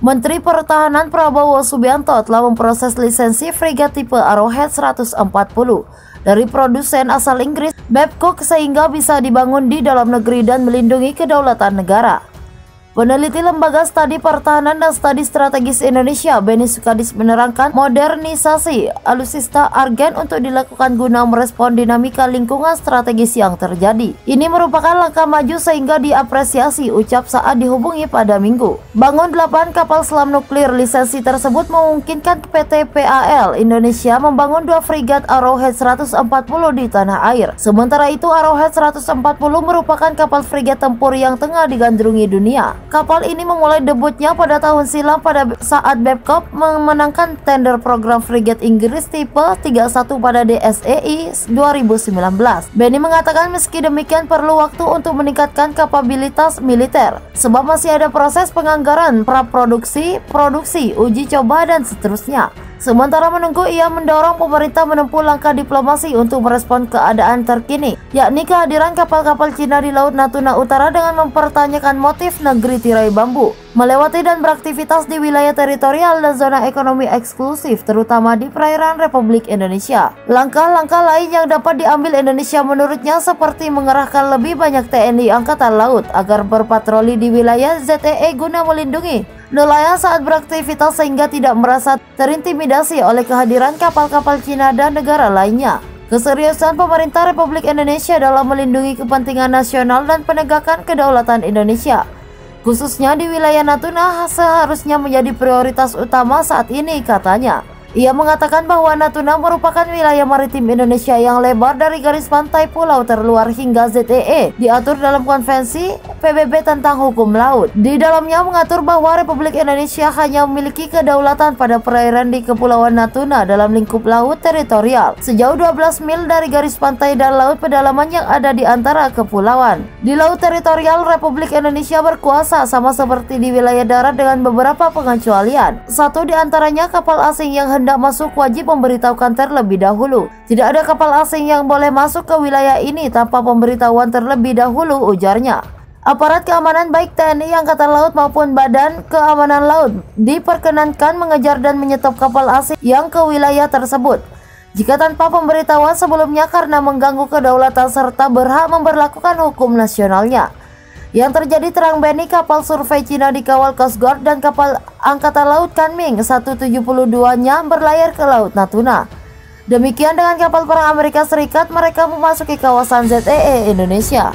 Menteri Pertahanan Prabowo Subianto telah memproses lisensi frigat tipe Arrowhead 140 dari produsen asal Inggris Babcock sehingga bisa dibangun di dalam negeri dan melindungi kedaulatan negara. Peneliti Lembaga Studi Pertahanan dan Studi Strategis Indonesia, Benny Sukadis, menerangkan modernisasi alutsista Argen untuk dilakukan guna merespon dinamika lingkungan strategis yang terjadi. Ini merupakan langkah maju sehingga diapresiasi, ucap saat dihubungi pada Minggu. Bangun 8 kapal selam nuklir. Lisensi tersebut memungkinkan PT PAL Indonesia membangun 2 frigat Arrowhead 140 di tanah air. Sementara itu, Arrowhead 140 merupakan kapal frigat tempur yang tengah digandrungi dunia. Kapal ini memulai debutnya pada tahun silam pada saat Babcock memenangkan tender program frigat Inggris tipe 31 pada DSEI 2019. Benny mengatakan meski demikian perlu waktu untuk meningkatkan kapabilitas militer, sebab masih ada proses penganggaran, praproduksi, produksi, uji coba, dan seterusnya. Sementara menunggu, ia mendorong pemerintah menempuh langkah diplomasi untuk merespon keadaan terkini, yakni kehadiran kapal-kapal Cina di Laut Natuna Utara dengan mempertanyakan motif negeri tirai bambu, melewati dan beraktivitas di wilayah teritorial dan zona ekonomi eksklusif, terutama di perairan Republik Indonesia. Langkah-langkah lain yang dapat diambil Indonesia menurutnya seperti mengerahkan lebih banyak TNI Angkatan Laut agar berpatroli di wilayah ZEE guna melindungi nelayan saat beraktivitas sehingga tidak merasa terintimidasi oleh kehadiran kapal-kapal Cina dan negara lainnya. Keseriusan pemerintah Republik Indonesia dalam melindungi kepentingan nasional dan penegakan kedaulatan Indonesia, khususnya di wilayah Natuna, seharusnya menjadi prioritas utama saat ini, katanya. Ia mengatakan bahwa Natuna merupakan wilayah maritim Indonesia yang lebar dari garis pantai pulau terluar hingga ZEE, diatur dalam konvensi PBB tentang hukum laut. Di dalamnya mengatur bahwa Republik Indonesia hanya memiliki kedaulatan pada perairan di Kepulauan Natuna dalam lingkup laut teritorial sejauh 12 mil dari garis pantai dan laut pedalaman yang ada di antara kepulauan. Di laut teritorial, Republik Indonesia berkuasa sama seperti di wilayah darat dengan beberapa pengecualian. Satu di antaranya, kapal asing yang hendak masuk wajib memberitahukan terlebih dahulu. Tidak ada kapal asing yang boleh masuk ke wilayah ini tanpa pemberitahuan terlebih dahulu, ujarnya. Aparat keamanan baik TNI Angkatan Laut maupun Badan Keamanan Laut diperkenankan mengejar dan menyetop kapal asing yang ke wilayah tersebut jika tanpa pemberitahuan sebelumnya karena mengganggu kedaulatan serta berhak memberlakukan hukum nasionalnya. Yang terjadi, terang Benny, kapal survei Cina dikawal Coast Guard dan kapal Angkatan Laut Kunming 172-nya berlayar ke Laut Natuna. Demikian dengan kapal perang Amerika Serikat, mereka memasuki kawasan ZEE Indonesia.